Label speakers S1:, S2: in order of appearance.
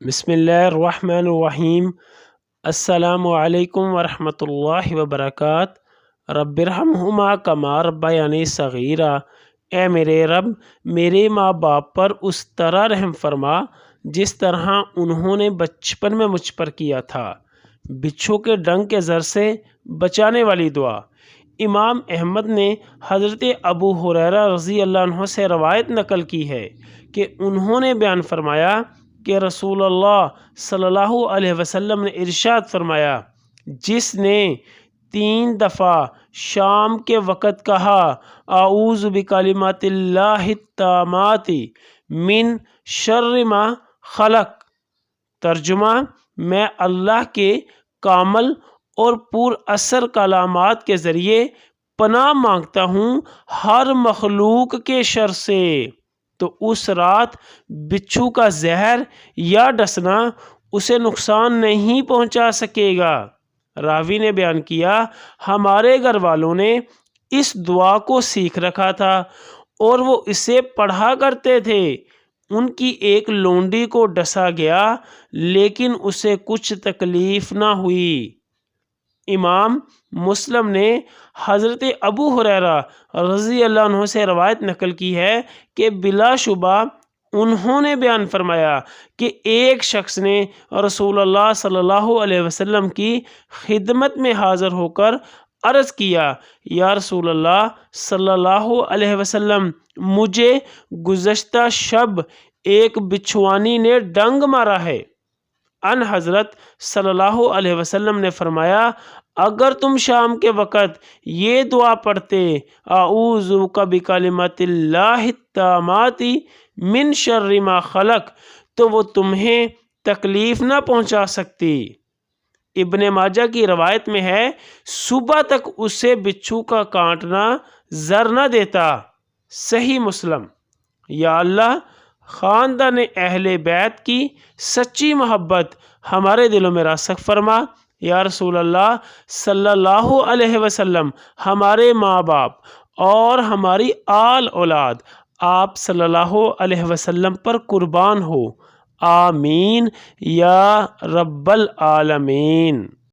S1: بسم اللہ الرحمن الرحیم۔ السلام علیکم ورحمۃ اللہ وبرکاتہ۔ رب ارحمہما کما ربیانی صغیرا۔ اے میرے رب، میرے ماں باپ پر اس طرح رحم فرما جس طرح انہوں نے بچپن میں مجھ پر کیا تھا۔ بچھو کے ڈنگ کے زر سے بچانے والی دعا۔ امام احمد نے حضرت ابو ہریرہ رضی اللہ عنہ سے روایت نقل کی ہے کہ انہوں نے بیان فرمایا کہ رسول اللہ صلی اللہ علیہ وسلم نے ارشاد فرمایا، جس نے 3 دفعہ شام کے وقت کہا اعوذ بکلمات اللہ التامات من شر ما خلق، ترجمہ میں اللہ کے کامل اور پر اثر کلمات کے ذریعے پناہ مانگتا ہوں ہر مخلوق کے شر سے، تو اس رات بچھو کا زہر یا ڈسنا اسے نقصان نہیں پہنچا سکے گا۔ راوی نے بیان کیا، ہمارے گھر والوں نے اس دعا کو سیکھ رکھا تھا اور وہ اسے پڑھا کرتے تھے۔ ان کی ایک لونڈی کو ڈسا گیا لیکن اسے کچھ تکلیف نہ ہوئی۔ امام مسلم نے حضرت ابو ہریرہ رضی اللہ عنہ سے روایت نقل کی ہے کہ بلا شبہ انہوں نے بیان فرمایا کہ ایک شخص نے رسول اللہ صلی اللہ علیہ وسلم کی خدمت میں حاضر ہو کر عرض کیا، یا رسول اللہ صلی اللہ علیہ وسلم، مجھے گزشتہ شب ایک بچھوانی نے ڈنگ مارا ہے۔ ان حضرت صلی اللہ علیہ وسلم نے فرمایا، اگر تم شام کے وقت یہ دعا پڑھتے اعوذ بکلمات اللہ التامات من شر ما خلق، تو وہ تمہیں تکلیف نہ پہنچا سکتی۔ ابن ماجہ کی روایت میں ہے، صبح تک اسے بچھو کا کاٹنا زر نہ دیتا۔ صحیح مسلم۔ یا اللہ، خاندان اہل بیت کی سچی محبت ہمارے دلوں میں راسخ فرما۔ یا رسول اللہ صلی اللہ علیہ وسلم، ہمارے ماں باپ اور ہماری آل اولاد آپ صلی اللہ علیہ وسلم پر قربان ہو۔ آمین یا رب العالمین۔